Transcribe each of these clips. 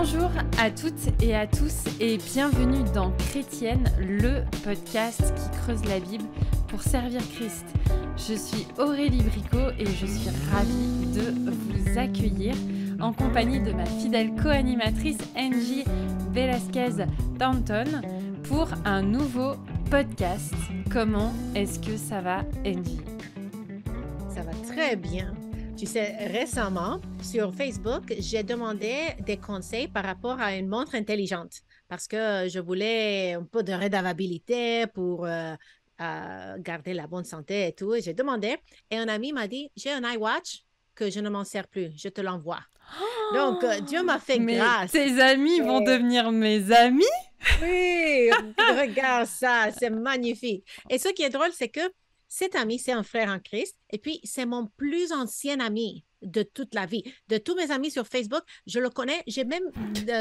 Bonjour à toutes et à tous et bienvenue dans Chrétienne, le podcast qui creuse la Bible pour servir Christ. Je suis Aurélie Bricot et je suis ravie de vous accueillir en compagnie de ma fidèle co-animatrice Angie Velasquez-Thornton pour un nouveau podcast. Comment est-ce que ça va, Angie? Ça va très bien. Tu sais, récemment, sur Facebook, j'ai demandé des conseils par rapport à une montre intelligente parce que je voulais un peu de rédavabilité pour garder la bonne santé et tout. Et j'ai demandé et un ami m'a dit, j'ai un iWatch que je ne m'en sers plus, je te l'envoie. Donc, Dieu m'a fait Mais grâce. tes amis vont devenir mes amis? Oui, regarde ça, c'est magnifique. Et ce qui est drôle, c'est que cet ami, c'est un frère en Christ, et puis c'est mon plus ancien ami de toute la vie. De tous mes amis sur Facebook, je le connais. J'ai même,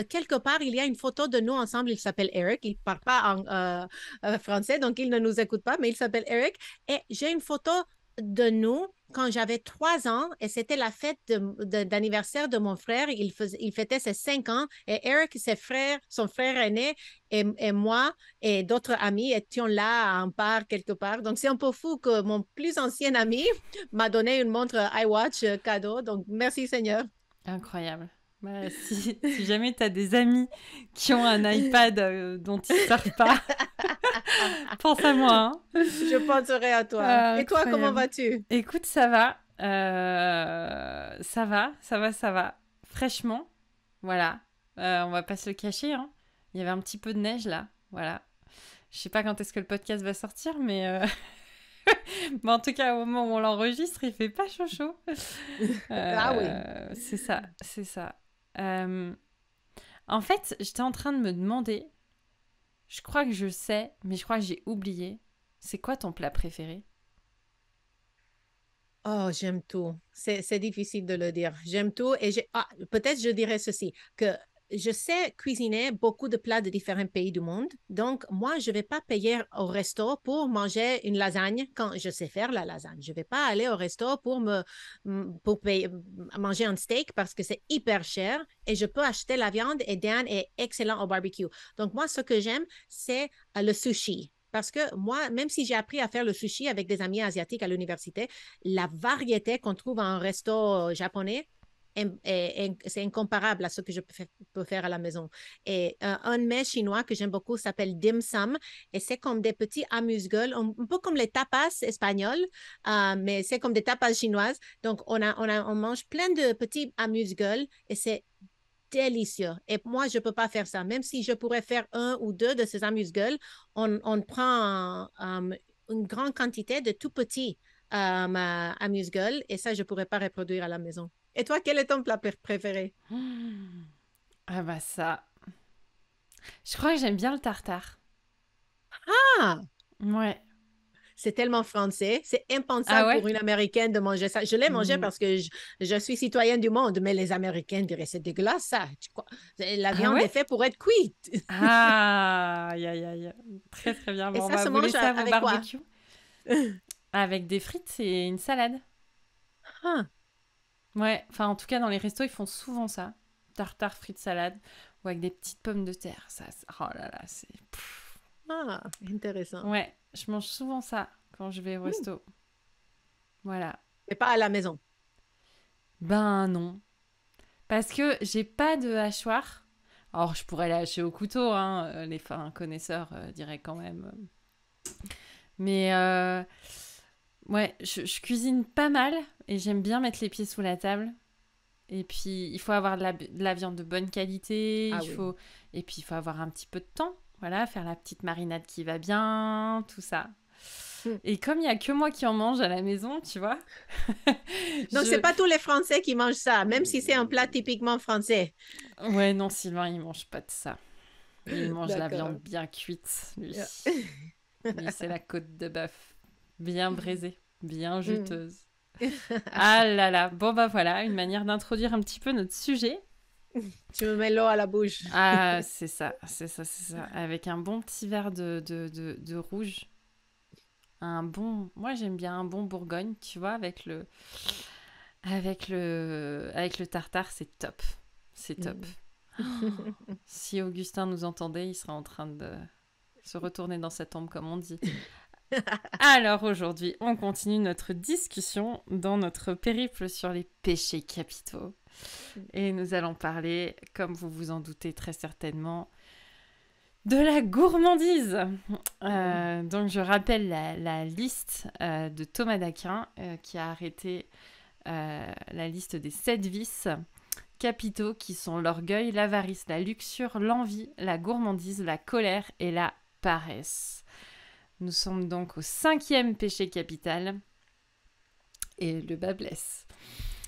quelque part, il y a une photo de nous ensemble. Il s'appelle Eric. Il ne parle pas en français, donc il ne nous écoute pas, mais il s'appelle Eric. Et j'ai une photo de nous quand j'avais 3 ans et c'était la fête d'anniversaire de mon frère. Il fêtait ses 5 ans et Eric, son frère aîné et moi et d'autres amis étions là en part quelque part. Donc, c'est un peu fou que mon plus ancien ami m'a donné une montre iWatch cadeau. Donc, merci Seigneur. Incroyable. Bah, si jamais tu as des amis qui ont un iPad dont ils ne servent pas, pense à moi. Hein. Je penserai à toi. Et toi, comment vas-tu? Écoute, ça va. Ça va. Fraîchement, voilà. On va pas se le cacher. Hein. Il y avait un petit peu de neige là. Voilà. Je sais pas quand est-ce que le podcast va sortir, mais... Mais en tout cas, au moment où on l'enregistre, il fait pas chaud. Ah oui. C'est ça. En fait, j'étais en train de me demander, je crois que je sais, mais je crois que j'ai oublié, c'est quoi ton plat préféré? Oh, j'aime tout. C'est difficile de le dire. J'aime tout et peut-être je dirais ceci, que je sais cuisiner beaucoup de plats de différents pays du monde. Donc, moi, je ne vais pas payer au resto pour manger une lasagne quand je sais faire la lasagne. Je ne vais pas aller au resto pour manger un steak parce que c'est hyper cher et je peux acheter la viande et Dan est excellent au barbecue. Donc, moi, ce que j'aime, c'est le sushi. Parce que moi, même si j'ai appris à faire le sushi avec des amis asiatiques à l'université, la variété qu'on trouve en resto japonais, c'est incomparable à ce que je peux faire à la maison. Et un mets chinois que j'aime beaucoup s'appelle dim sum et c'est comme des petits amuse-gueules, un peu comme les tapas espagnols, mais c'est comme des tapas chinoises. Donc, on mange plein de petits amuse-gueules et c'est délicieux. Et moi, je ne peux pas faire ça. Même si je pourrais faire 1 ou 2 de ces amuse-gueules, on prend une grande quantité de tout petits amuse-gueules et ça, je ne pourrais pas reproduire à la maison. Et toi, quel est ton plat préféré? Ah bah ça, je crois que j'aime bien le tartare. Ah, Ouais. c'est tellement français. C'est Ah impensable ouais? pour une Américaine de manger ça. Je l'ai mangé parce que je suis citoyenne du monde, mais les Américaines diraient, c'est dégueulasse ça. La Ah viande ouais? est faite pour être cuite. Ah, aïe. Très très bien. Et Bon, on ça va se vous mange laisser à vos avec quoi? barbecues. Avec des frites et une salade. Ah. Ouais, enfin en tout cas dans les restos ils font souvent ça. Tartare, frites, salade, ou avec des petites pommes de terre. Oh là là, c'est... Ah, intéressant. Ouais, je mange souvent ça quand je vais au resto. Voilà. Mais pas à la maison. Ben non. Parce que j'ai pas de hachoir. Alors je pourrais la hacher au couteau, hein. Les fins connaisseurs diraient quand même. Mais ouais, je cuisine pas mal et j'aime bien mettre les pieds sous la table. Et puis, il faut avoir de la viande de bonne qualité. Et puis, il faut avoir un petit peu de temps. Voilà, faire la petite marinade qui va bien, tout ça. Et comme il n'y a que moi qui en mange à la maison, tu vois. Donc, c'est pas tous les Français qui mangent ça, même si c'est un plat typiquement français. Ouais, non, Sylvain, il mange pas de ça. Il mange la D'accord. viande bien cuite, lui. Lui, c'est la côte de bœuf. Bien braisée, bien juteuse. Ah là là. Bon, bah voilà, une manière d'introduire un petit peu notre sujet. Tu me mets l'eau à la bouche. Ah, c'est ça. Avec un bon petit verre de rouge. Moi, j'aime bien un bon Bourgogne, tu vois, avec le tartare, c'est top. C'est top. Si Augustin nous entendait, il serait en train de se retourner dans sa tombe, comme on dit. Alors aujourd'hui, on continue notre discussion dans notre périple sur les péchés capitaux. Et nous allons parler, comme vous vous en doutez très certainement, de la gourmandise. Donc je rappelle la liste de Thomas d'Aquin qui a arrêté la liste des 7 vices capitaux qui sont l'orgueil, l'avarice, la luxure, l'envie, la gourmandise, la colère et la paresse. Nous sommes donc au 5e péché capital et le bas blesse.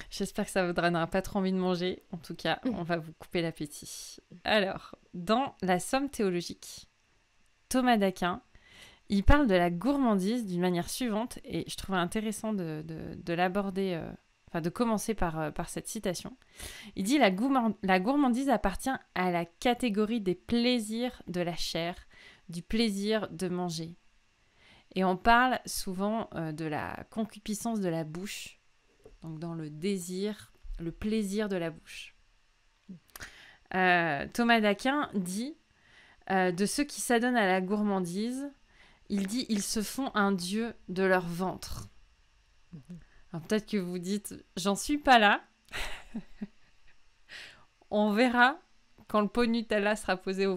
J'espère que ça ne vous donnera pas trop envie de manger. En tout cas, on va vous couper l'appétit. Alors, dans la Somme théologique, Thomas d'Aquin, il parle de la gourmandise d'une manière suivante et je trouvais intéressant de l'aborder, de commencer par cette citation. Il dit la gourmandise appartient à la catégorie des plaisirs de la chair, du plaisir de manger. Et on parle souvent de la concupiscence de la bouche, donc dans le désir, le plaisir de la bouche. Thomas d'Aquin dit de ceux qui s'adonnent à la gourmandise, il dit ils se font un dieu de leur ventre. Alors peut-être que vous dites j'en suis pas là. On verra quand le pot de Nutella sera posé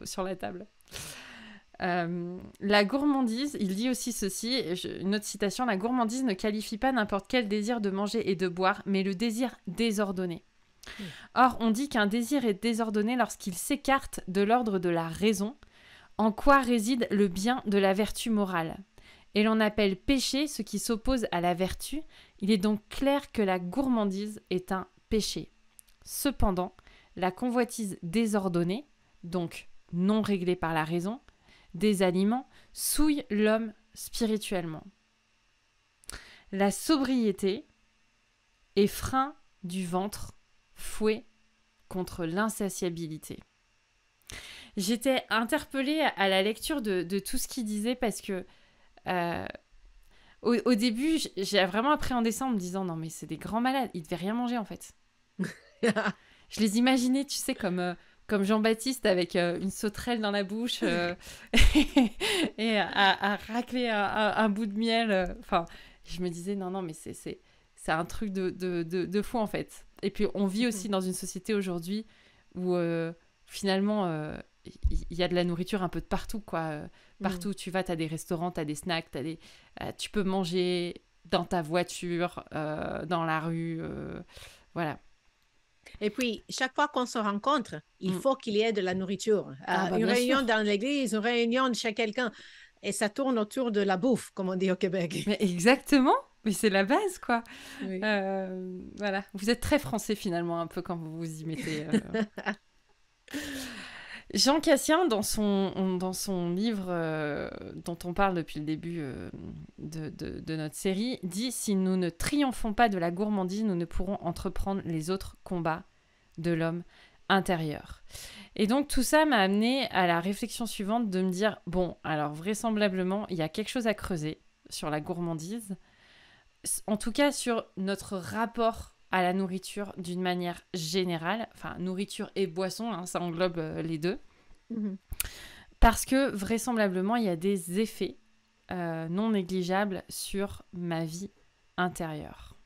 sur la table. La gourmandise, il dit aussi ceci, une autre citation, la gourmandise ne qualifie pas n'importe quel désir de manger et de boire, mais le désir désordonné. Or, on dit qu'un désir est désordonné lorsqu'il s'écarte de l'ordre de la raison, en quoi réside le bien de la vertu morale. Et l'on appelle péché ce qui s'oppose à la vertu. Il est donc clair que la gourmandise est un péché. Cependant, la convoitise désordonnée, donc non réglée par la raison, des aliments, souille l'homme spirituellement. La sobriété est frein du ventre, fouet contre l'insatiabilité. J'étais interpellée à la lecture de tout ce qu'il disait parce que au début, j'ai vraiment appréhendé ça en me disant non mais c'est des grands malades, ils devaient rien manger en fait. Je les imaginais, tu sais, comme Jean-Baptiste avec une sauterelle dans la bouche et à racler un bout de miel. Enfin, je me disais, non, mais c'est un truc de fou, en fait. Et puis, on vit aussi dans une société aujourd'hui où, finalement, il y a de la nourriture un peu de partout, quoi. Partout où tu vas, tu as des restaurants, tu as des snacks, tu peux manger dans ta voiture, dans la rue, voilà. Et puis, chaque fois qu'on se rencontre, il faut qu'il y ait de la nourriture. Une réunion sûr. dans l'église, une réunion chez quelqu'un. Et ça tourne autour de la bouffe, comme on dit au Québec. Mais exactement. Mais c'est la base, quoi. Oui. Voilà. Vous êtes très français, finalement, un peu quand vous vous y mettez. Jean Cassien, dans son livre dont on parle depuis le début de notre série, dit « Si nous ne triomphons pas de la gourmandise, nous ne pourrons entreprendre les autres combats de l'homme intérieur. » Et donc tout ça m'a amené à la réflexion suivante de me dire « Bon, alors vraisemblablement, il y a quelque chose à creuser sur la gourmandise, en tout cas sur notre rapport à la nourriture d'une manière générale, enfin nourriture et boisson, hein, ça englobe les deux, parce que vraisemblablement il y a des effets non négligeables sur ma vie intérieure.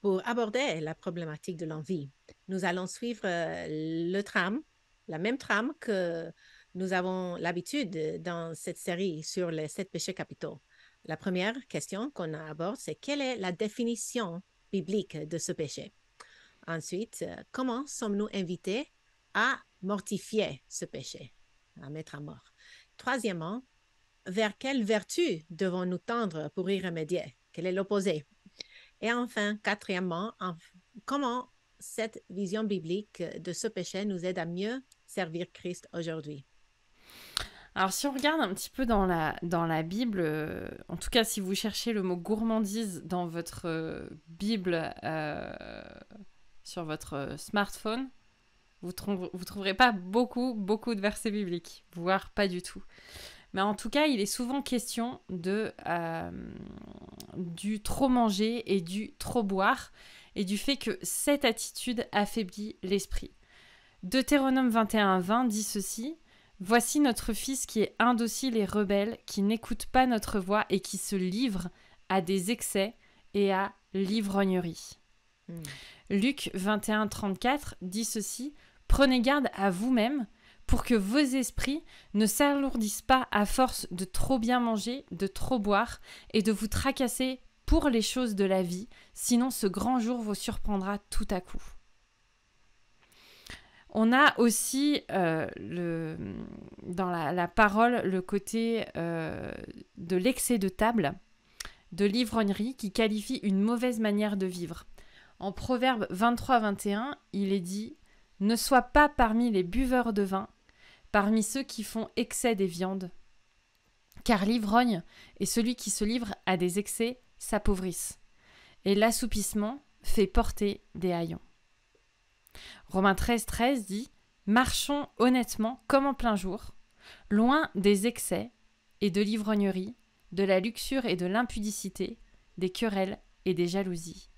Pour aborder la problématique de l'envie, nous allons suivre la même trame que nous avons l'habitude dans cette série sur les 7 péchés capitaux. La première question qu'on aborde, c'est quelle est la définition biblique de ce péché? Ensuite, comment sommes-nous invités à mortifier ce péché, à mettre à mort? Troisièmement, vers quelle vertu devons-nous tendre pour y remédier? Quel est l'opposé? Et enfin, quatrièmement, comment cette vision biblique de ce péché nous aide à mieux servir Christ aujourd'hui? Alors, si on regarde un petit peu dans la Bible, en tout cas, si vous cherchez le mot gourmandise dans votre Bible sur votre smartphone, vous trouverez pas beaucoup de versets bibliques, voire pas du tout. Mais en tout cas, il est souvent question du trop manger et du trop boire. et du fait que cette attitude affaiblit l'esprit. Deutéronome 21:20 dit ceci: « Voici notre fils qui est indocile et rebelle, qui n'écoute pas notre voix et qui se livre à des excès et à l'ivrognerie. » Luc 21:34 dit ceci: « Prenez garde à vous-même pour que vos esprits ne s'alourdissent pas à force de trop bien manger, de trop boire et de vous tracasser pour les choses de la vie, sinon ce grand jour vous surprendra tout à coup. » On a aussi dans la parole le côté de l'excès de table, de l'ivrognerie qui qualifie une mauvaise manière de vivre. En Proverbe 23:21, il est dit: « Ne sois pas parmi les buveurs de vin, parmi ceux qui font excès des viandes, car l'ivrogne et celui qui se livre à des excès s'appauvrissent, et l'assoupissement fait porter des haillons. » Romains 13:13 dit: « Marchons honnêtement comme en plein jour, loin des excès et de l'ivrognerie, de la luxure et de l'impudicité, des querelles et des jalousies. »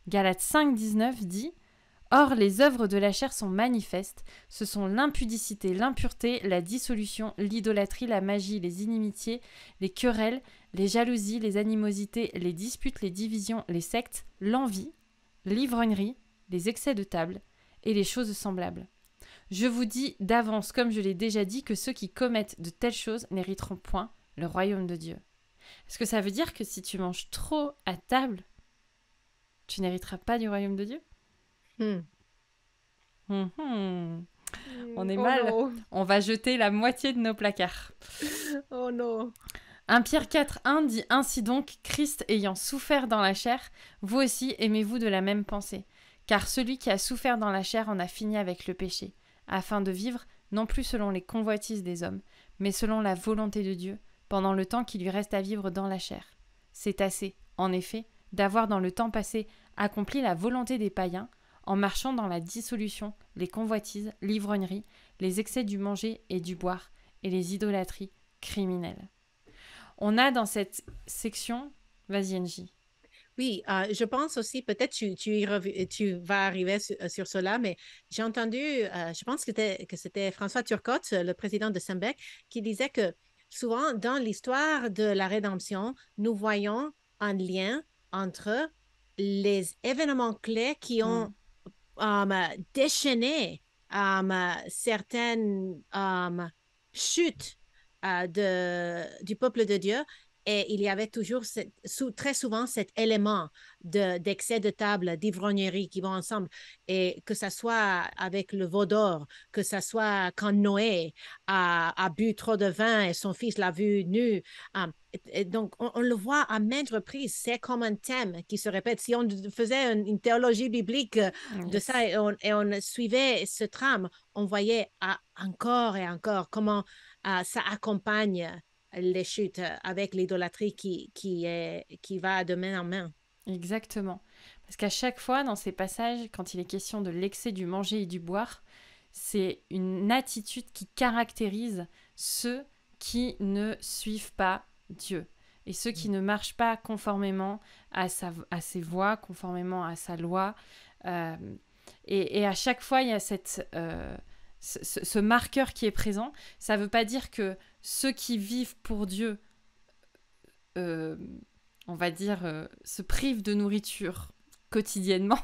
Galates 5:19 dit: « Or les œuvres de la chair sont manifestes, ce sont l'impudicité, l'impureté, la dissolution, l'idolâtrie, la magie, les inimitiés, les querelles, les jalousies, les animosités, les disputes, les divisions, les sectes, l'envie, l'ivrognerie, les excès de table et les choses semblables. Je vous dis d'avance, comme je l'ai déjà dit, que ceux qui commettent de telles choses n'hériteront point le royaume de Dieu. » Est-ce que ça veut dire que si tu manges trop à table, tu n'hériteras pas du royaume de Dieu? On est mal. No. On va jeter la moitié de nos placards. Oh non. 1 Pierre 4:1 dit: « Ainsi donc, Christ ayant souffert dans la chair, vous aussi aimez-vous de la même pensée. Car celui qui a souffert dans la chair en a fini avec le péché, afin de vivre non plus selon les convoitises des hommes, mais selon la volonté de Dieu, pendant le temps qui lui reste à vivre dans la chair. C'est assez, en effet, d'avoir dans le temps passé accompli la volonté des païens, en marchant dans la dissolution, les convoitises, l'ivrognerie, les excès du manger et du boire, et les idolâtries criminelles. » On a dans cette section... Vas-y, Angie. Oui, je pense aussi, peut-être tu vas arriver sur cela, mais j'ai entendu, je pense que c'était François Turcotte, le président de Sembec, qui disait que souvent dans l'histoire de la rédemption, nous voyons un lien entre les événements clés qui ont déchaîné certaines chutes du peuple de Dieu. Et il y avait toujours très souvent cet élément d'excès de table, d'ivrognerie qui vont ensemble. Et que ça soit avec le veau d'or, que ça soit quand Noé a bu trop de vin et son fils l'a vu nu. Et donc, on le voit à maintes reprises. C'est comme un thème qui se répète. Si on faisait une théologie biblique de ça et on suivait ce trame, on voyait encore et encore comment ça accompagne les chutes avec l'idolâtrie qui va de main en main. Exactement. Parce qu'à chaque fois, dans ces passages, quand il est question de l'excès du manger et du boire, c'est une attitude qui caractérise ceux qui ne suivent pas Dieu et ceux qui ne marchent pas conformément à ses voies, conformément à sa loi. Et à chaque fois, il y a ce marqueur qui est présent. Ça ne veut pas dire que ceux qui vivent pour Dieu, on va dire, se privent de nourriture quotidiennement.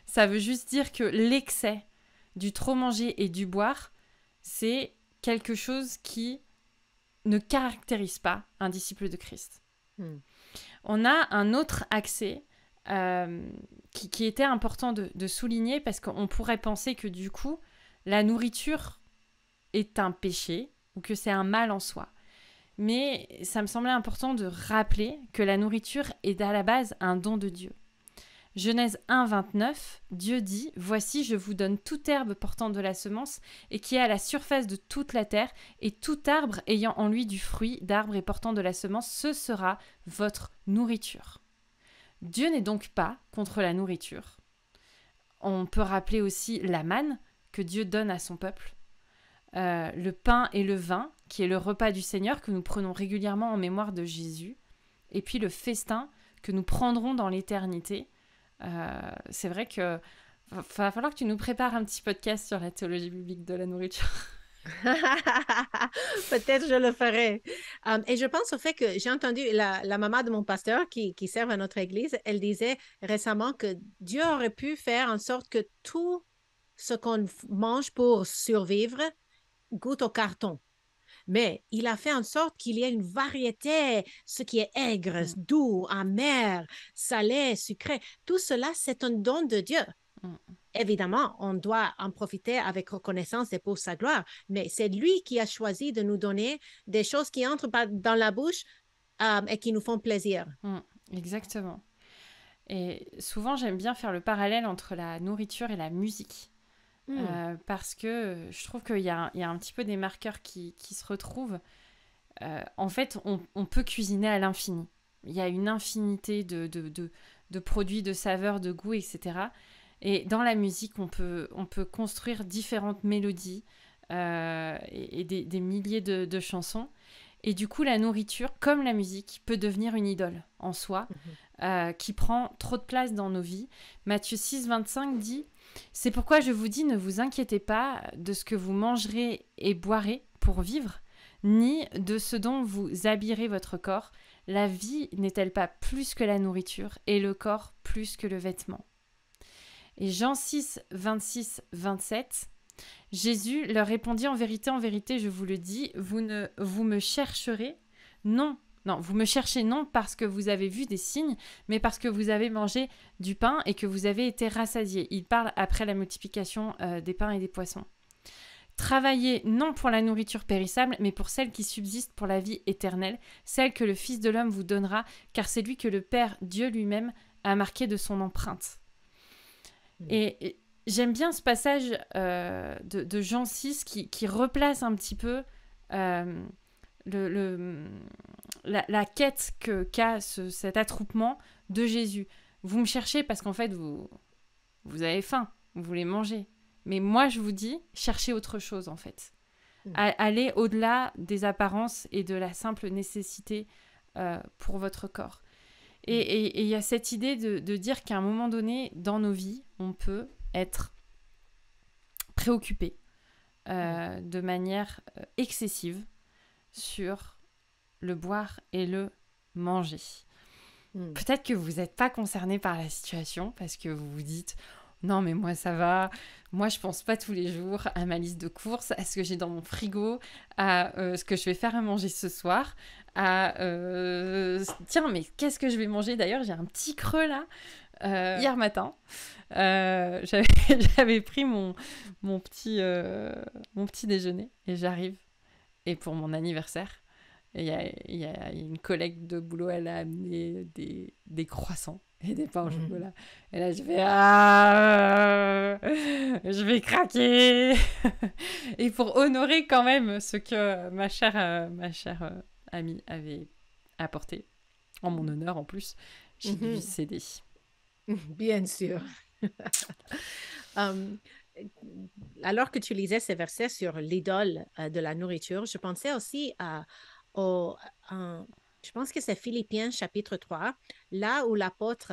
Ça veut juste dire que l'excès du trop manger et du boire, c'est quelque chose qui ne caractérise pas un disciple de Christ. On a un autre accès qui était important de souligner, parce qu'on pourrait penser que du coup, la nourriture est un péché ou que c'est un mal en soi. Mais ça me semblait important de rappeler que la nourriture est à la base un don de Dieu. Genèse 1:29, Dieu dit: « Voici, je vous donne toute herbe portant de la semence et qui est à la surface de toute la terre, et tout arbre ayant en lui du fruit d'arbre et portant de la semence, ce sera votre nourriture. » Dieu n'est donc pas contre la nourriture. On peut rappeler aussi la manne que Dieu donne à son peuple, le pain et le vin, qui est le repas du Seigneur que nous prenons régulièrement en mémoire de Jésus, et puis le festin que nous prendrons dans l'éternité, C'est vrai que va falloir que tu nous prépares un petit podcast sur la théologie biblique de la nourriture. Peut-être je le ferai. Et je pense au fait que j'ai entendu la maman de mon pasteur qui sert à notre église, elle disait récemment que Dieu aurait pu faire en sorte que tout ce qu'on mange pour survivre goûte au carton. Mais il a fait en sorte qu'il y ait une variété, ce qui est aigre, Mm, doux, amer, salé, sucré. Tout cela, c'est un don de Dieu. mm. Évidemment, on doit en profiter avec reconnaissance et pour sa gloire, mais c'est lui qui a choisi de nous donner des choses qui entrent dans la bouche et qui nous font plaisir. Mm, exactement. Et souvent, j'aime bien faire le parallèle entre la nourriture et la musique. Mm. Parce que je trouve qu'il y a un petit peu des marqueurs qui se retrouvent. En fait, on peut cuisiner à l'infini. Il y a une infinité de produits, de saveurs, de goûts, etc. Et dans la musique, on peut construire différentes mélodies et des milliers de chansons. Et du coup, la nourriture, comme la musique, peut devenir une idole en soi, Mhm. qui prend trop de place dans nos vies. Matthieu 6, 25 dit « C'est pourquoi je vous dis, ne vous inquiétez pas de ce que vous mangerez et boirez pour vivre, ni de ce dont vous habillerez votre corps. La vie n'est-elle pas plus que la nourriture, et le corps plus que le vêtement ?» Et Jean 6, 26, 27, Jésus leur répondit en vérité, je vous le dis, vous me chercherez, non, non, vous me cherchez non parce que vous avez vu des signes, mais parce que vous avez mangé du pain et que vous avez été rassasiés. Il parle après la multiplication des pains et des poissons. Travaillez non pour la nourriture périssable, mais pour celle qui subsiste pour la vie éternelle, celle que le Fils de l'homme vous donnera, car c'est lui que le Père, Dieu lui-même, a marqué de son empreinte. Et j'aime bien ce passage de Jean 6 qui replace un petit peu euh, la quête qu'a cet attroupement de Jésus. Vous me cherchez parce qu'en fait, vous avez faim, vous voulez manger. Mais moi, je vous dis, cherchez autre chose, en fait. Allez au-delà des apparences et de la simple nécessité pour votre corps. Et il y a cette idée de dire qu'à un moment donné, dans nos vies, on peut être préoccupé de manière excessive sur le boire et le manger. Peut-être que vous n'êtes pas concerné par la situation parce que vous vous dites non mais moi ça va, moi je pense pas tous les jours à ma liste de courses, à ce que j'ai dans mon frigo, à ce que je vais faire à manger ce soir, à tiens mais qu'est-ce que je vais manger d'ailleurs, j'ai un petit creux là hier matin. J'avais pris mon petit déjeuner et j'arrive et pour mon anniversaire il y a une collègue de boulot, elle a amené des croissants et des pains au chocolat. Et là, je je vais craquer. Et pour honorer quand même ce que ma chère amie avait apporté, en mon honneur en plus, j'ai dû céder. Bien sûr. Alors que tu lisais ces versets sur l'idole de la nourriture, je pensais aussi je pense que c'est Philippiens chapitre 3, là où l'apôtre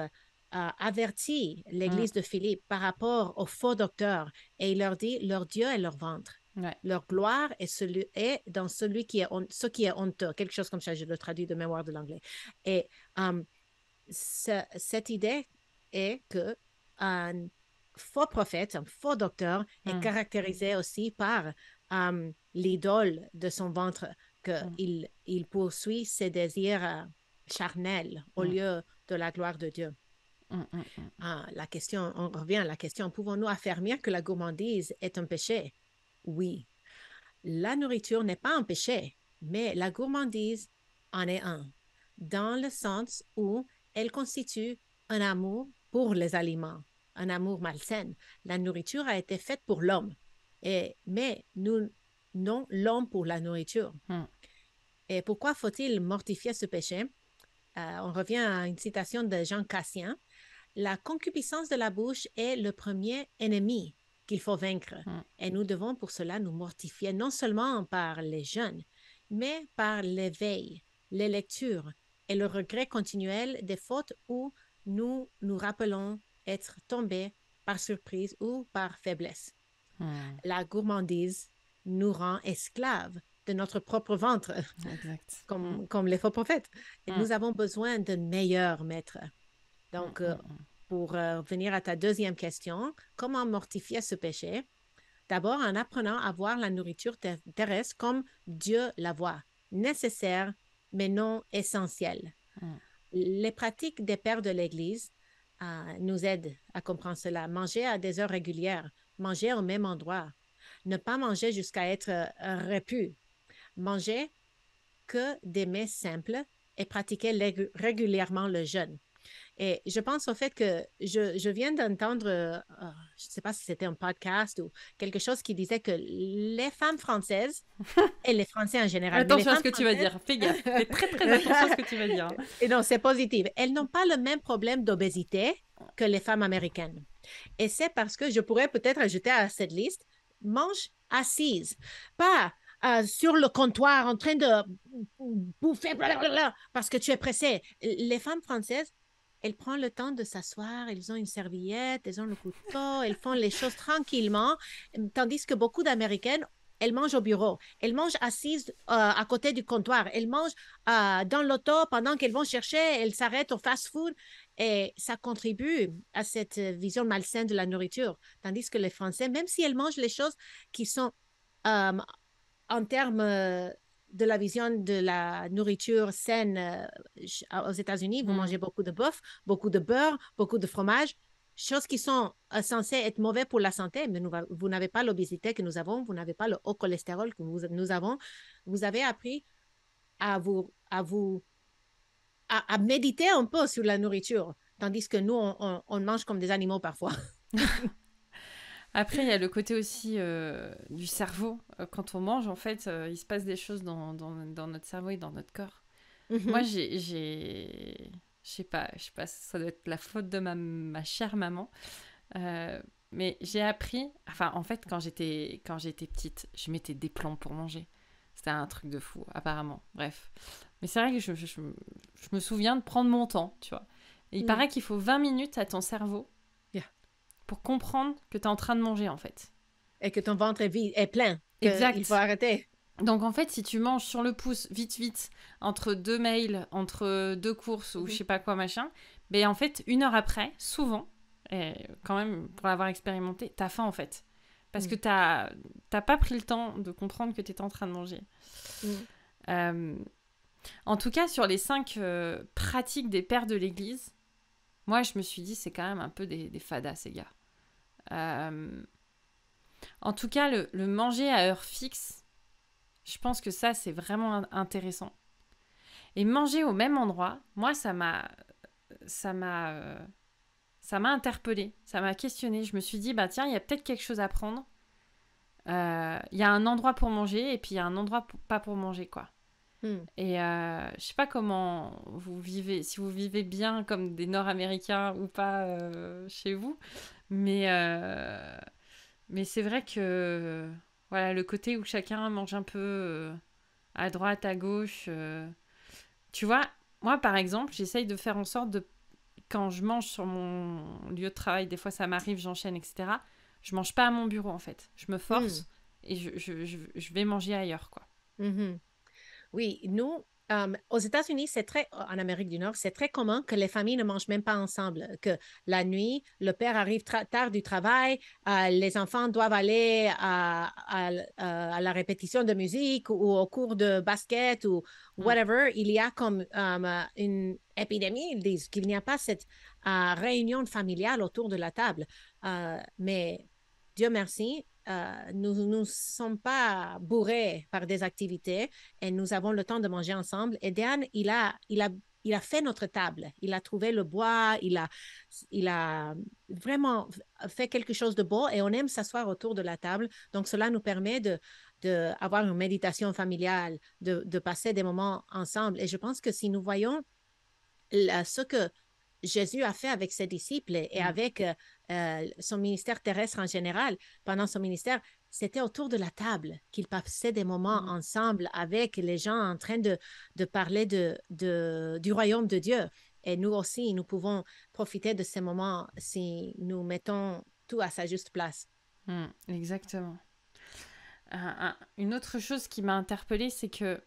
avertit l'église de Philippe par rapport aux faux docteurs et il leur dit, leur Dieu est leur ventre. Ouais. Leur gloire est dans celui qui est ce qui est honteux, quelque chose comme ça, je le traduis de mémoire de l'anglais. Et cette idée est que un faux prophète, un faux docteur est caractérisé aussi par l'idole de son ventre, qu'il poursuit ses désirs charnels au lieu de la gloire de Dieu. La question, on revient à la question, pouvons-nous affirmer que la gourmandise est un péché? Oui. La nourriture n'est pas un péché, mais la gourmandise en est un, dans le sens où elle constitue un amour pour les aliments, un amour malsain. La nourriture a été faite pour l'homme, mais nous, non l'homme pour la nourriture. Et pourquoi faut-il mortifier ce péché? On revient à une citation de Jean Cassien. La concupiscence de la bouche est le premier ennemi qu'il faut vaincre. Et nous devons pour cela nous mortifier non seulement par les jeûnes, mais par l'éveil, les lectures et le regret continuel des fautes où nous nous rappelons être tombé par surprise ou par faiblesse. Hmm. La gourmandise nous rend esclaves de notre propre ventre, Exact. comme les faux prophètes. Et Hmm. nous avons besoin de meilleurs maîtres. Hmm, Donc, hmm, hmm. pour venir à ta deuxième question, comment mortifier ce péché? D'abord, en apprenant à voir la nourriture terrestre comme Dieu la voit, nécessaire, mais non essentielle. Hmm. Les pratiques des pères de l'Église nous aident à comprendre cela. Manger à des heures régulières, manger au même endroit, ne pas manger jusqu'à être repu, manger que des mets simples et pratiquer régulièrement le jeûne. Et je pense au fait que je viens d'entendre, je ne sais pas si c'était un podcast ou quelque chose qui disait que les femmes françaises, et les Français en général, mais les Attention à ce femmes que tu vas françaises, dire. Fais gaffe. Fais très très attention à ce que tu vas dire, hein. et non, c'est positif, elles n'ont pas le même problème d'obésité que les femmes américaines. Et c'est parce que je pourrais peut-être ajouter à cette liste, mange assise, pas sur le comptoir en train de bouffer blablabla, parce que tu es pressé. Les femmes françaises, elles prennent le temps de s'asseoir, elles ont une serviette, elles ont le couteau, elles font les choses tranquillement, tandis que beaucoup d'Américaines, elles mangent au bureau, elles mangent assises à côté du comptoir, elles mangent dans l'auto pendant qu'elles vont chercher, elles s'arrêtent au fast-food et ça contribue à cette vision malsaine de la nourriture. Tandis que les Français, même si elles mangent les choses qui sont euh, en termes de la vision de la nourriture saine aux États-Unis, vous Hmm. mangez beaucoup de bœuf, beaucoup de beurre, beaucoup de fromage, choses qui sont censées être mauvaises pour la santé, mais vous n'avez pas l'obésité que nous avons, vous n'avez pas le haut cholestérol que nous avons. Vous avez appris à méditer un peu sur la nourriture, tandis que nous, on mange comme des animaux parfois. Après, il y a le côté aussi du cerveau. Quand on mange, en fait, il se passe des choses dans notre cerveau et dans notre corps. Moi, Mhm. je sais pas, ça doit être la faute de ma chère maman. Euh, mais j'ai appris, enfin, en fait, quand j'étais petite, je mettais des plombs pour manger. C'était un truc de fou, apparemment. Bref. Mais c'est vrai que je me souviens de prendre mon temps, tu vois. Et il Mm. paraît qu'il faut 20 minutes à ton cerveau Yeah. pour comprendre que tu es en train de manger, en fait. Et que ton ventre est plein, qu'il faut Exact. arrêter. Donc en fait, si tu manges sur le pouce, vite, vite, entre deux mails, entre deux courses ou je Mhm. sais pas quoi, machin, ben en fait, une heure après, souvent, et quand même pour l'avoir expérimenté, t'as faim en fait. Parce que Mm. t'as pas pris le temps de comprendre que t'étais en train de manger. Mm. Euh, En tout cas, sur les 5 pratiques des pères de l'Église, moi je me suis dit, c'est quand même un peu des fadas, ces gars. Euh, En tout cas, le manger à heure fixe, je pense que ça, c'est vraiment intéressant. Et manger au même endroit, moi, ça m'a, euh, ça m'a interpellée, ça m'a questionnée. Je me suis dit, bah tiens, il y a peut-être quelque chose à prendre. Il y a un endroit pour manger et puis il y a un endroit pas pour manger, quoi. Mm. Et je sais pas comment vous vivez, si vous vivez bien comme des Nord-Américains ou pas chez vous, mais, euh, mais c'est vrai que voilà, le côté où chacun mange un peu à droite, à gauche. Tu vois, moi par exemple, j'essaye de faire en sorte de, quand je mange sur mon lieu de travail, des fois ça m'arrive, j'enchaîne, etc. Je mange pas à mon bureau en fait. Je me Mm. force et je vais manger ailleurs, quoi. Mhm. Oui, nous, aux États-Unis, en Amérique du Nord, c'est très commun que les familles ne mangent même pas ensemble, que la nuit, le père arrive tard du travail, les enfants doivent aller à la répétition de musique ou au cours de basket ou Mm. whatever. Il y a comme une épidémie, ils disent qu'il n'y a pas cette réunion familiale autour de la table. Mais Dieu merci, nous ne sommes pas bourrés par des activités et nous avons le temps de manger ensemble. Et Dan, il a fait notre table. Il a trouvé le bois, il a vraiment fait quelque chose de beau et on aime s'asseoir autour de la table. Donc, cela nous permet avoir une méditation familiale, de passer des moments ensemble. Et je pense que si nous voyons ce que Jésus a fait avec ses disciples et Mm. avec son ministère terrestre en général, pendant son ministère, c'était autour de la table qu'il passait des moments ensemble avec les gens en train de parler du royaume de Dieu. Et nous aussi, nous pouvons profiter de ces moments si nous mettons tout à sa juste place. Exactement. Une autre chose qui m'a interpellée, c'est que,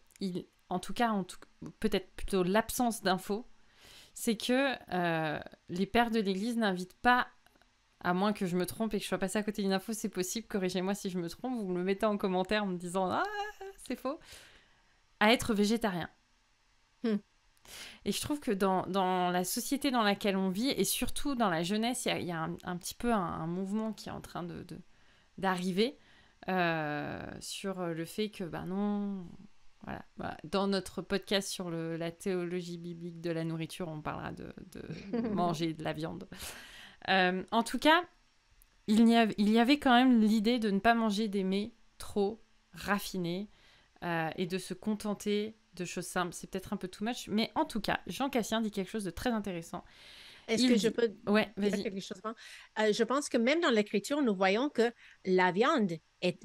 peut-être plutôt l'absence d'infos, c'est que les pères de l'Église n'invitent pas, à moins que je me trompe et que je sois passée à côté d'une info, c'est possible, corrigez-moi si je me trompe, vous me le mettez en commentaire en me disant « Ah, c'est faux », à être végétarien. Et je trouve que dans la société dans laquelle on vit, et surtout dans la jeunesse, il y a un petit peu un mouvement qui est en train d'arriver sur le fait que, ben non... Voilà. Dans notre podcast sur la théologie biblique de la nourriture, on parlera de manger de la viande. En tout cas, il y avait quand même l'idée de ne pas manger des mets trop raffinés et de se contenter de choses simples. C'est peut-être un peu too much, mais en tout cas, Jean Cassien dit quelque chose de très intéressant. Est-ce que je peux dire quelque chose? Je pense que même dans l'Écriture, nous voyons que la viande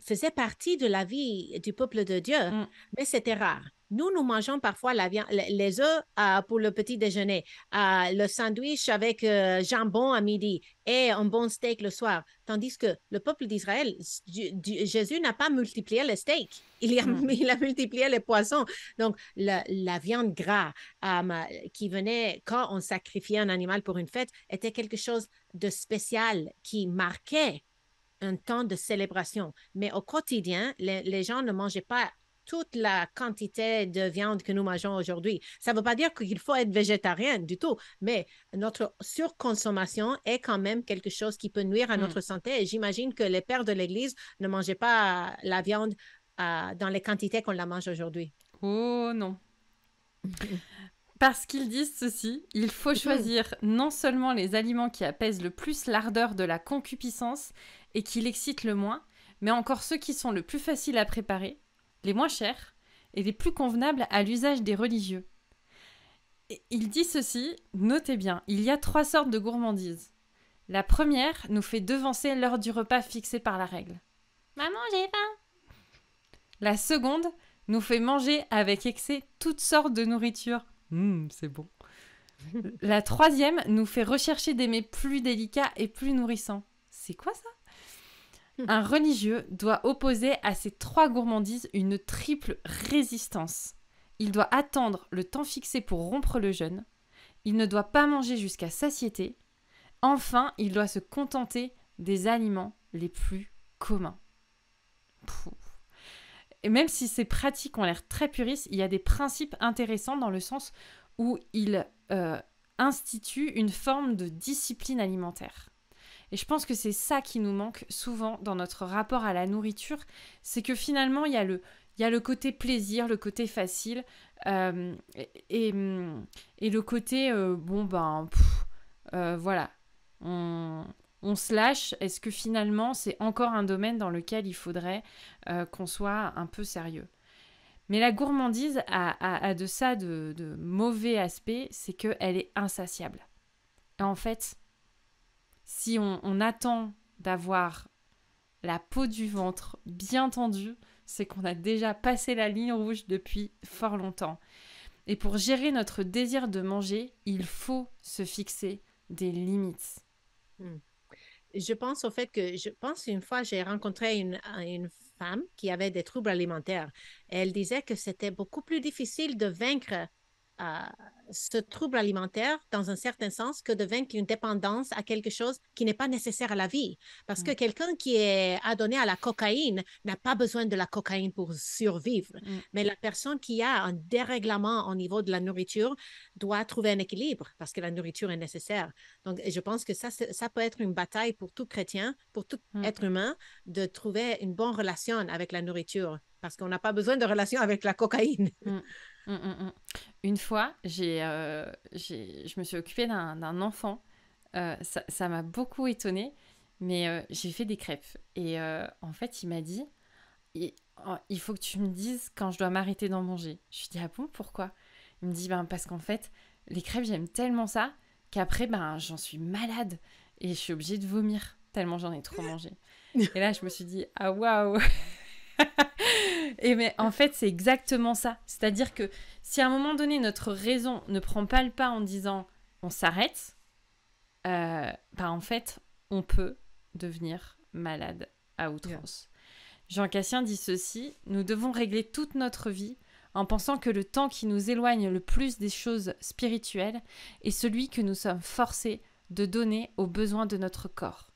faisait partie de la vie du peuple de Dieu, mais c'était rare. Nous mangeons parfois la viande, les œufs pour le petit déjeuner, le sandwich avec jambon à midi et un bon steak le soir. Tandis que le peuple d'Israël, Jésus n'a pas multiplié les steaks. Il a multiplié les poissons. Donc, la viande grasse qui venait quand on sacrifiait un animal pour une fête était quelque chose de spécial qui marquait un temps de célébration. Mais au quotidien, les gens ne mangeaient pas toute la quantité de viande que nous mangeons aujourd'hui. Ça ne veut pas dire qu'il faut être végétarien du tout, mais notre surconsommation est quand même quelque chose qui peut nuire à notre santé. Et j'imagine que les pères de l'Église ne mangeaient pas la viande dans les quantités qu'on la mange aujourd'hui. Oh non. Parce qu'ils disent ceci, il faut choisir non seulement les aliments qui apaisent le plus l'ardeur de la concupiscence et qui l'excitent le moins, mais encore ceux qui sont le plus faciles à préparer, les moins chers et les plus convenables à l'usage des religieux. Et il dit ceci, notez bien, il y a 3 sortes de gourmandises. La première nous fait devancer l'heure du repas fixée par la règle. Maman, j'ai faim. La seconde nous fait manger avec excès toutes sortes de nourriture. C'est bon. La troisième nous fait rechercher des mets plus délicats et plus nourrissants. C'est quoi ça ? Un religieux doit opposer à ces 3 gourmandises une triple résistance. Il doit attendre le temps fixé pour rompre le jeûne. Il ne doit pas manger jusqu'à satiété. Enfin, il doit se contenter des aliments les plus communs. Et même si ces pratiques ont l'air très puristes, il y a des principes intéressants dans le sens où il institue une forme de discipline alimentaire. Et je pense que c'est ça qui nous manque souvent dans notre rapport à la nourriture, c'est que finalement, il y a le côté plaisir, le côté facile, et le côté, voilà, on se lâche. Est-ce que finalement, c'est encore un domaine dans lequel il faudrait qu'on soit un peu sérieux ? Mais la gourmandise a de ça de mauvais aspect, c'est qu'elle est insatiable. Et en fait, si on attend d'avoir la peau du ventre bien tendue, c'est qu'on a déjà passé la ligne rouge depuis fort longtemps. Et pour gérer notre désir de manger, il faut se fixer des limites. Je pense au fait que, une fois, j'ai rencontré une femme qui avait des troubles alimentaires. Elle disait que c'était beaucoup plus difficile de vaincre ce trouble alimentaire dans un certain sens que de vaincre une dépendance à quelque chose qui n'est pas nécessaire à la vie. Parce que quelqu'un qui est adonné à la cocaïne n'a pas besoin de la cocaïne pour survivre. Mais la personne qui a un dérèglement au niveau de la nourriture doit trouver un équilibre parce que la nourriture est nécessaire. Donc, je pense que ça peut être une bataille pour tout chrétien, pour tout être humain, de trouver une bonne relation avec la nourriture parce qu'on n'a pas besoin de relation avec la cocaïne. Une fois, je me suis occupée d'un enfant. Ça m'a beaucoup étonnée, mais j'ai fait des crêpes. Et en fait, il m'a dit, il faut que tu me dises quand je dois m'arrêter d'en manger. Je lui ai dit, ah bon, pourquoi ? Il me dit, parce qu'en fait, les crêpes, j'aime tellement ça qu'après, j'en suis malade. Et je suis obligée de vomir tellement j'en ai trop mangé. Et là, je me suis dit, ah waouh. Et mais en fait, c'est exactement ça. C'est-à-dire que si à un moment donné, notre raison ne prend pas le pas en disant on s'arrête, en fait, on peut devenir malade à outrance. Jean Cassien dit ceci: nous devons régler toute notre vie en pensant que le temps qui nous éloigne le plus des choses spirituelles est celui que nous sommes forcés de donner aux besoins de notre corps.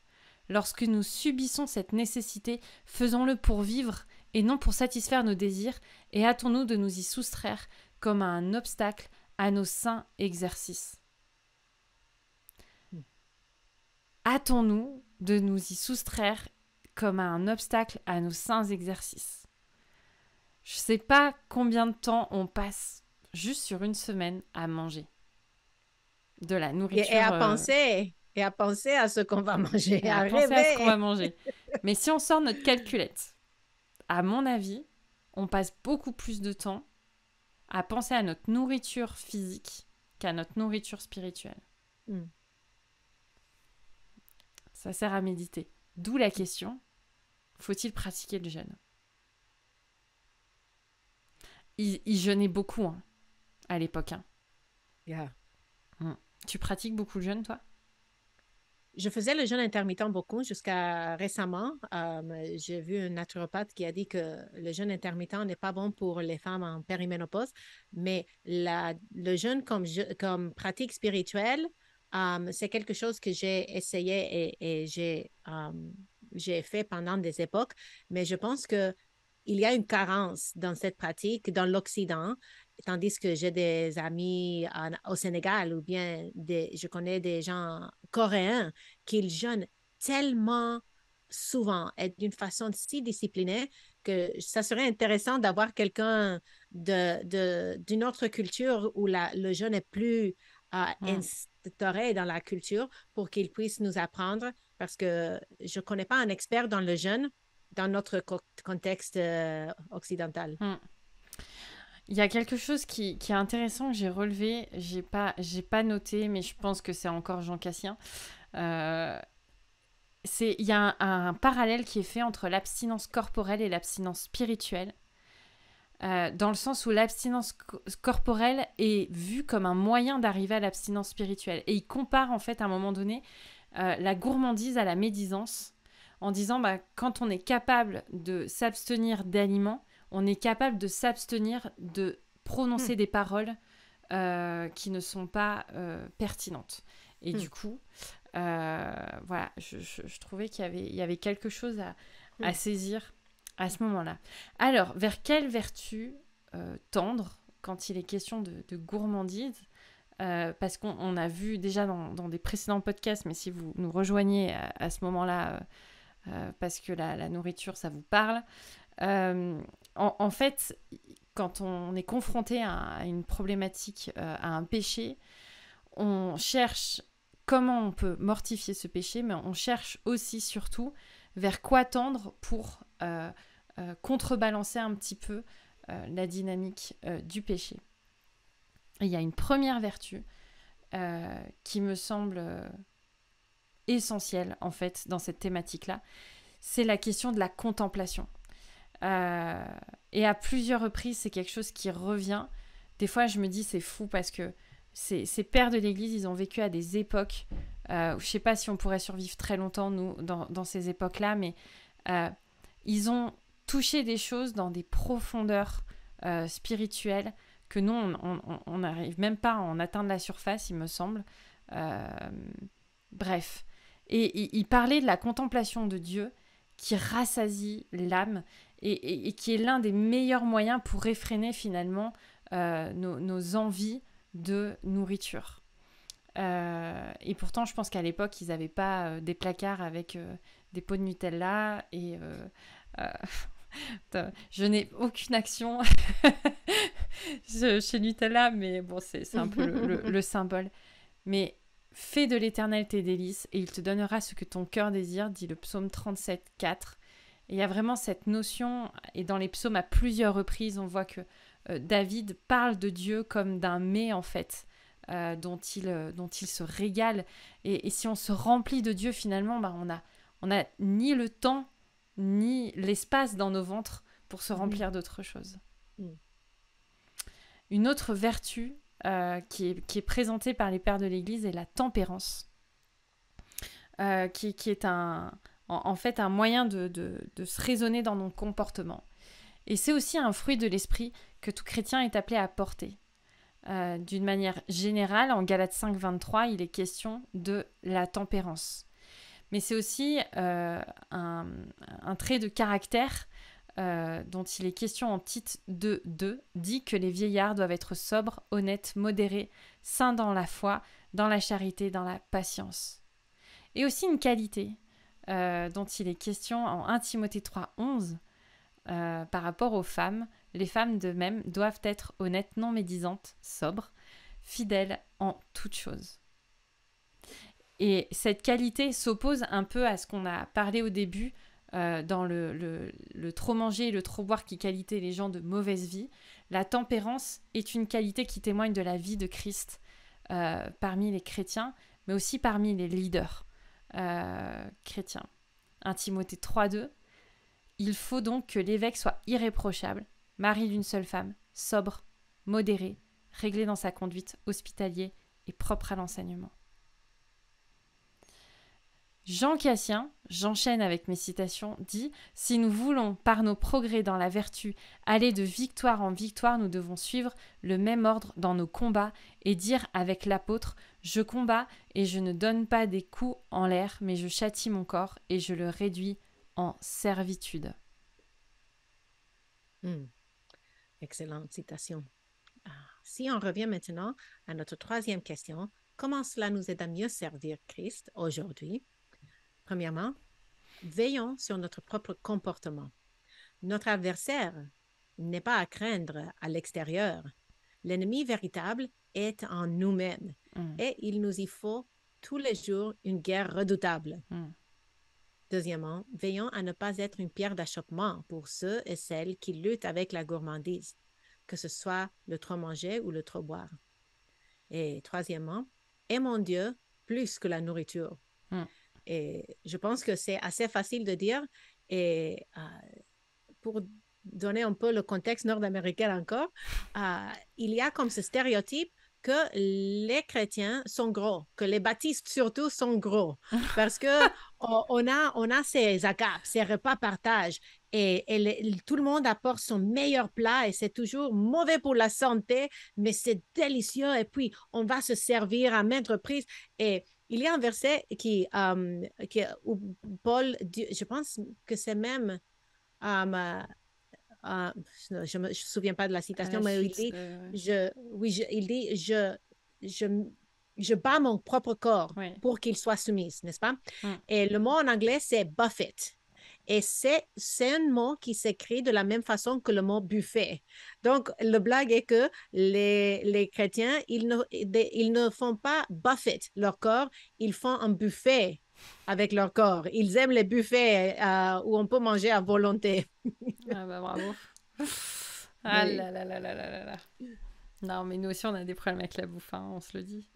Lorsque nous subissons cette nécessité, faisons-le pour vivre et non pour satisfaire nos désirs, et hâtons-nous de nous y soustraire comme à un obstacle à nos saints exercices. Hâtons-nous de nous y soustraire comme à un obstacle à nos saints exercices. Je ne sais pas combien de temps on passe juste sur une semaine à manger de la nourriture. Et à penser à ce qu'on va manger, à penser à ce qu'on va rêver. manger. Mais si on sort notre calculette, à mon avis, on passe beaucoup plus de temps à penser à notre nourriture physique qu'à notre nourriture spirituelle. Ça sert à méditer. D'où la question, faut-il pratiquer le jeûne? Il jeûnait beaucoup à l'époque. Tu pratiques beaucoup le jeûne, toi? Je faisais le jeûne intermittent beaucoup jusqu'à récemment. J'ai vu un naturopathe qui a dit que le jeûne intermittent n'est pas bon pour les femmes en périménopause, mais le jeûne comme pratique spirituelle, c'est quelque chose que j'ai essayé et j'ai fait pendant des époques, mais je pense que il y a une carence dans cette pratique dans l'Occident, tandis que j'ai des amis au Sénégal ou bien je connais des gens coréens qui jeûnent tellement souvent et d'une façon si disciplinée que ça serait intéressant d'avoir quelqu'un d'une autre culture où le jeûne est plus instauré dans la culture pour qu'il puisse nous apprendre parce que je ne connais pas un expert dans le jeûne dans notre contexte occidental. Il y a quelque chose qui est intéressant que j'ai relevé, j'ai pas noté, mais je pense que c'est encore Jean Cassien. Il y a un parallèle qui est fait entre l'abstinence corporelle et l'abstinence spirituelle, dans le sens où l'abstinence corporelle est vue comme un moyen d'arriver à l'abstinence spirituelle. Et il compare en fait à un moment donné la gourmandise à la médisance, en disant quand on est capable de s'abstenir d'aliments, on est capable de s'abstenir de prononcer des paroles qui ne sont pas pertinentes. Et du coup, voilà, je trouvais qu'il y avait quelque chose à saisir à ce moment-là. Alors, vers quelle vertu tendre quand il est question de gourmandise? Parce qu'on a vu déjà dans des précédents podcasts, mais si vous nous rejoignez à ce moment-là, parce que la nourriture, ça vous parle. En fait, quand on est confronté à une problématique, à un péché, on cherche comment on peut mortifier ce péché, mais on cherche aussi, surtout, vers quoi tendre pour contrebalancer un petit peu la dynamique du péché. Et il y a une première vertu qui me semble essentielle, en fait, dans cette thématique-là, c'est la question de la contemplation. Et à plusieurs reprises, c'est quelque chose qui revient. Des fois, je me dis, c'est fou parce que ces pères de l'Église, ils ont vécu à des époques où je ne sais pas si on pourrait survivre très longtemps, nous, dans ces époques-là, mais ils ont touché des choses dans des profondeurs spirituelles que nous, on n'arrive même pas à en atteindre la surface, il me semble. Bref. Et il parlait de la contemplation de Dieu qui rassasie l'âme et qui est l'un des meilleurs moyens pour réfréner finalement nos envies de nourriture. Et pourtant, je pense qu'à l'époque, ils n'avaient pas des placards avec des pots de Nutella et... je n'ai aucune action chez Nutella, mais bon, c'est un peu le symbole. Mais fais de l'Éternel tes délices et il te donnera ce que ton cœur désire, dit le psaume 37, 4. Et il y a vraiment cette notion, et dans les psaumes à plusieurs reprises, on voit que David parle de Dieu comme d'un mets, en fait, dont il se régale. Et si on se remplit de Dieu, finalement, on a ni le temps, ni l'espace dans nos ventres pour se remplir d'autre chose. Une autre vertu qui est présentée par les pères de l'Église est la tempérance, qui est en fait un moyen de se raisonner dans nos comportements. Et c'est aussi un fruit de l'esprit que tout chrétien est appelé à porter. D'une manière générale, en Galates 5, 23, il est question de la tempérance. Mais c'est aussi un trait de caractère dont il est question en Tite 2, dit que les vieillards doivent être sobres, honnêtes, modérés, saints dans la foi, dans la charité, dans la patience. Et aussi une qualité dont il est question en 1 Timothée 3, 11, par rapport aux femmes. Les femmes de même doivent être honnêtes, non médisantes, sobres, fidèles en toutes choses. Et cette qualité s'oppose un peu à ce qu'on a parlé au début dans le trop manger et le trop boire qui qualifiait les gens de mauvaise vie. La tempérance est une qualité qui témoigne de la vie de Christ parmi les chrétiens, mais aussi parmi les leaders chrétiens. 1 Timothée 3,2. Il faut donc que l'évêque soit irréprochable, mari d'une seule femme, sobre, modéré, réglé dans sa conduite, hospitalier et propre à l'enseignement. Jean Cassien, j'enchaîne avec mes citations, dit « Si nous voulons, par nos progrès dans la vertu, aller de victoire en victoire, nous devons suivre le même ordre dans nos combats et dire avec l'apôtre « Je combats et je ne donne pas des coups en l'air, mais je châtie mon corps et je le réduis en servitude. » Excellente citation. Si on revient maintenant à notre troisième question, comment cela nous aide à mieux servir Christ aujourd'hui? Premièrement, veillons sur notre propre comportement. Notre adversaire n'est pas à craindre à l'extérieur. L'ennemi véritable est en nous-mêmes et il nous y faut tous les jours une guerre redoutable. Deuxièmement, veillons à ne pas être une pierre d'achoppement pour ceux et celles qui luttent avec la gourmandise, que ce soit le trop manger ou le trop boire. Et troisièmement, aimons Dieu plus que la nourriture. Et je pense que c'est assez facile de dire. Et pour donner un peu le contexte nord-américain encore, il y a comme ce stéréotype que les chrétiens sont gros, que les baptistes surtout sont gros, parce que on a ces agapes, ces repas partage, et tout le monde apporte son meilleur plat et c'est toujours mauvais pour la santé, mais c'est délicieux et puis on va se servir à maintes reprises. Et il y a un verset où Paul, je pense que c'est même je ne me souviens pas de la citation, mais il dit, je bats mon propre corps pour qu'il soit soumis, n'est-ce pas? Et le mot en anglais, c'est buffet. Et c'est un mot qui s'écrit de la même façon que le mot buffet. Donc, le blague est que les chrétiens, ils ne font pas buffet leur corps, ils font un buffet avec leur corps. Ils aiment les buffets où on peut manger à volonté. Ah bah bravo. Ah là là là là là là. Non, mais nous aussi, on a des problèmes avec la bouffe, hein, on se le dit.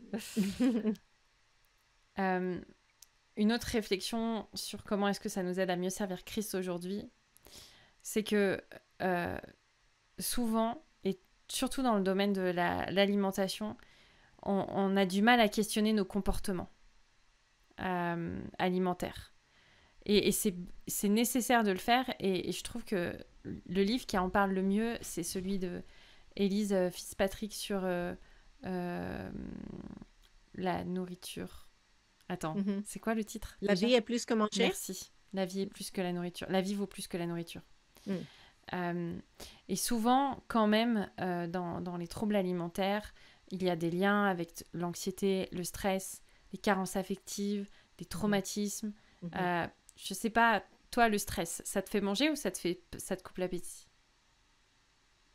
Une autre réflexion sur comment est-ce que ça nous aide à mieux servir Christ aujourd'hui, c'est que souvent, et surtout dans le domaine de l'alimentation, on a du mal à questionner nos comportements alimentaires. Et c'est nécessaire de le faire, et je trouve que le livre qui en parle le mieux, c'est celui de Élise Fitzpatrick sur la nourriture. Attends, c'est quoi le titre? La vie est plus que manger. Merci. La vie est plus que la nourriture. La vie vaut plus que la nourriture. Et souvent, quand même, dans les troubles alimentaires, il y a des liens avec l'anxiété, le stress, les carences affectives, les traumatismes. Je sais pas, toi, le stress, ça te fait manger ou ça te coupe l'appétit?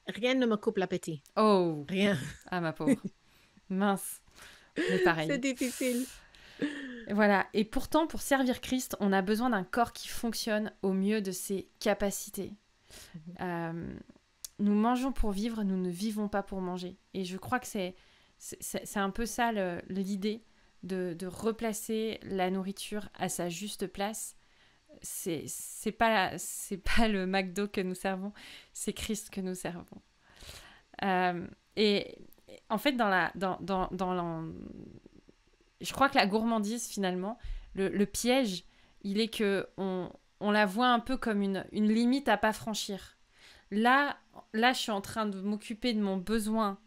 Rien ne me coupe l'appétit. Oh! Rien. Ah, ma pauvre. Mince. Mais pareil. C'est difficile. Voilà. Et pourtant, pour servir Christ, on a besoin d'un corps qui fonctionne au mieux de ses capacités. Nous mangeons pour vivre, nous ne vivons pas pour manger. Et je crois que c'est un peu ça l'idée de replacer la nourriture à sa juste place. C'est pas le McDo que nous servons, c'est Christ que nous servons. Et en fait, je crois que la gourmandise, finalement, le piège, il est que on la voit un peu comme une limite à pas franchir. Là, je suis en train de m'occuper de mon besoin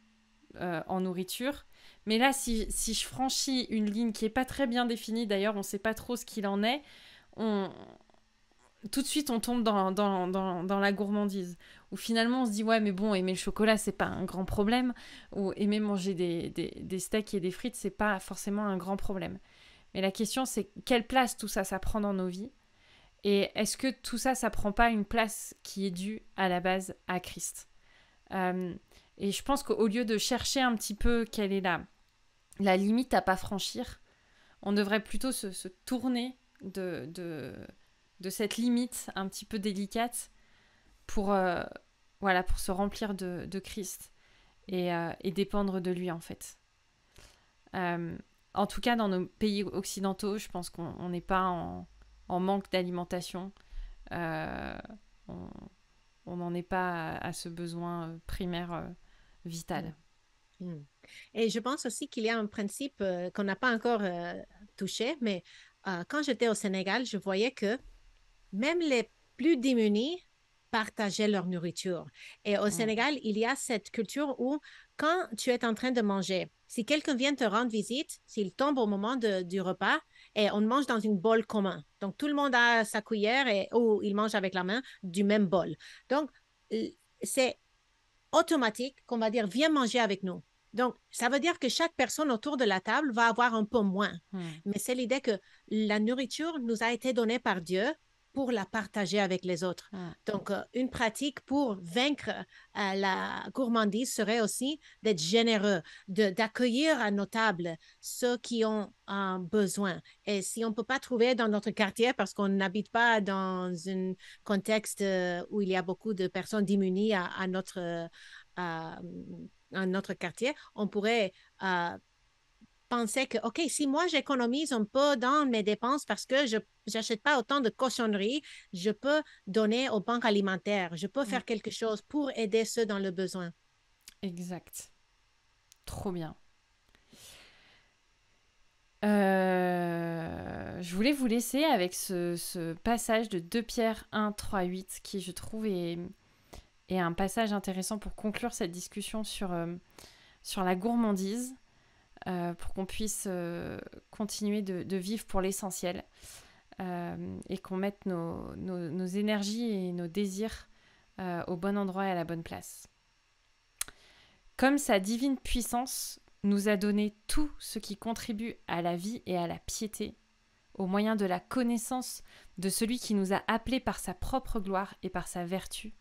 en nourriture. Mais là, si je franchis une ligne qui est pas très bien définie, d'ailleurs, on sait pas trop ce qu'il en est, on, tout de suite, on tombe dans la gourmandise. Où finalement, on se dit, ouais, mais bon, aimer le chocolat, c'est pas un grand problème. Ou aimer manger des steaks et des frites, c'est pas forcément un grand problème. Mais la question, c'est quelle place tout ça, ça prend dans nos vies? Et est-ce que tout ça, ça prend pas une place qui est due à la base à Christ? Et je pense qu'au lieu de chercher un petit peu quelle est la limite à pas franchir, on devrait plutôt se tourner de cette limite un petit peu délicate pour, pour se remplir de Christ et dépendre de lui, en fait. En tout cas, dans nos pays occidentaux, je pense qu'on n'est pas en manque d'alimentation. On n'en est pas à ce besoin primaire vital. Mm. Et je pense aussi qu'il y a un principe qu'on n'a pas encore touché, mais quand j'étais au Sénégal, je voyais que même les plus démunis partageaient leur nourriture. Et au Sénégal, il y a cette culture où quand tu es en train de manger, si quelqu'un vient te rendre visite, s'il tombe au moment du repas, et on mange dans une bol commun. Donc, tout le monde a sa cuillère ou il mange avec la main du même bol. Donc, c'est automatique qu'on va dire, viens manger avec nous. Donc, ça veut dire que chaque personne autour de la table va avoir un peu moins. Mais c'est l'idée que la nourriture nous a été donnée par Dieu pour la partager avec les autres. Donc, une pratique pour vaincre la gourmandise serait aussi d'être généreux, d'accueillir à nos tables ceux qui ont un besoin. Et si on ne peut pas trouver dans notre quartier parce qu'on n'habite pas dans un contexte où il y a beaucoup de personnes démunies à notre quartier, on pourrait penser que, OK, si moi j'économise un peu dans mes dépenses parce que je n'achète pas autant de cochonneries, je peux donner aux banques alimentaires, je peux faire quelque chose pour aider ceux dans le besoin. Exact. Trop bien. Je voulais vous laisser avec ce passage de 2 Pierre 1, 3, 8 qui, je trouve, est un passage intéressant pour conclure cette discussion sur la gourmandise, pour qu'on puisse continuer de vivre pour l'essentiel et qu'on mette nos énergies et nos désirs au bon endroit et à la bonne place. Comme sa divine puissance nous a donné tout ce qui contribue à la vie et à la piété, au moyen de la connaissance de celui qui nous a appelés par sa propre gloire et par sa vertu,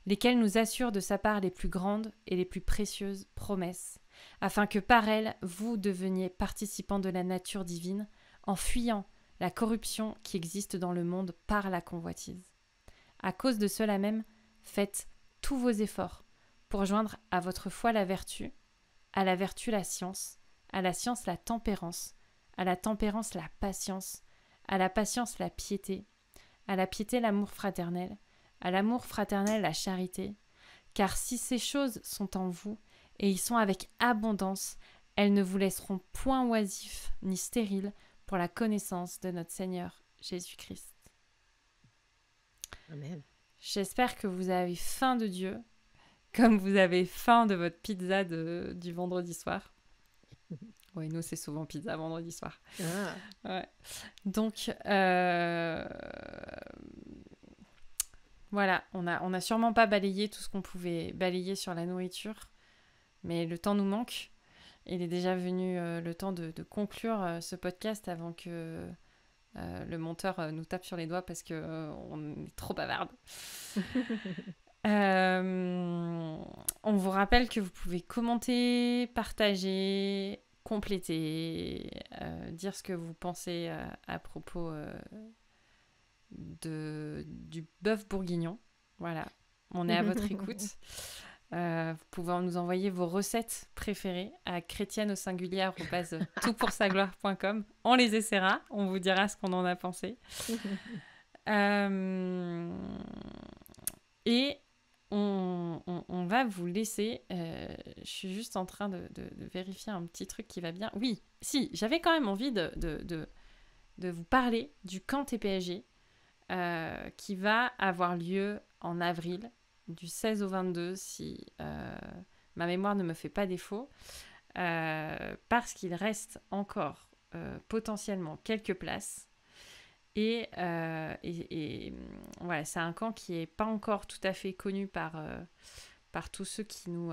lesquels nous assurent de sa part les plus grandes et les plus précieuses promesses, afin que par elles, vous deveniez participants de la nature divine, en fuyant la corruption qui existe dans le monde par la convoitise. À cause de cela même, faites tous vos efforts pour joindre à votre foi la vertu, à la vertu la science, à la science la tempérance, à la tempérance la patience, à la patience la piété, à la piété l'amour fraternel, à l'amour fraternel la charité, car si ces choses sont en vous, et y sont avec abondance, elles ne vous laisseront point oisifs ni stériles pour la connaissance de notre Seigneur Jésus-Christ. Amen. J'espère que vous avez faim de Dieu, comme vous avez faim de votre pizza du vendredi soir. Ouais, nous, c'est souvent pizza vendredi soir. Ah. Ouais. Donc, voilà, on a sûrement pas balayé tout ce qu'on pouvait balayer sur la nourriture, mais le temps nous manque. Il est déjà venu le temps de conclure ce podcast avant que le monteur nous tape sur les doigts parce qu'on est trop bavarde. On vous rappelle que vous pouvez commenter, partager, compléter, dire ce que vous pensez à propos du bœuf bourguignon. Voilà, on est à votre écoute. Vous pouvez nous envoyer vos recettes préférées à chrétienne@toutpoursagloire.com. On les essaiera, on vous dira ce qu'on en a pensé. Et on va vous laisser. Je suis juste en train de vérifier un petit truc qui va bien. Oui, si, j'avais quand même envie de vous parler du camp TPSG qui va avoir lieu en avril, du 16 au 22, si ma mémoire ne me fait pas défaut, parce qu'il reste encore potentiellement quelques places. Et voilà, c'est un camp qui n'est pas encore tout à fait connu par tous ceux qui nous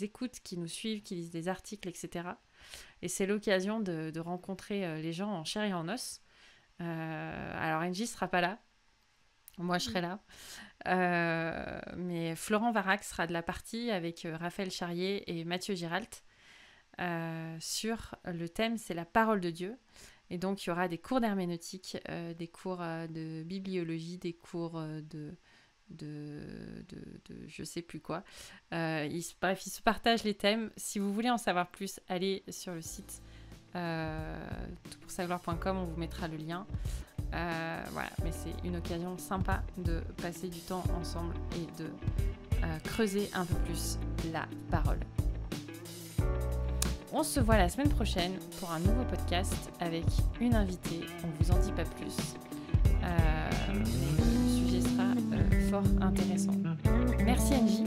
écoutent, qui nous suivent, qui lisent des articles, etc. Et c'est l'occasion de rencontrer les gens en chair et en os. Alors Angie ne sera pas là, moi je serai là. Mais Florent Varac sera de la partie avec Raphaël Charrier et Mathieu Giralt sur le thème, c'est la parole de Dieu. Et donc, il y aura des cours d'herméneutique, des cours de bibliologie, des cours de je sais plus quoi. Bref, ils se partagent les thèmes. Si vous voulez en savoir plus, allez sur le site toutpoursagloire.com, on vous mettra le lien. Voilà, mais c'est une occasion sympa de passer du temps ensemble et de creuser un peu plus la parole. On se voit la semaine prochaine pour un nouveau podcast avec une invitée. On vous en dit pas plus. Mais le sujet sera fort intéressant. Merci Angie.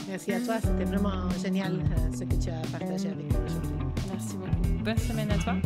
Merci à toi. C'était vraiment génial ce que tu as partagé avec nous aujourd'hui. Merci beaucoup. Bonne semaine à toi.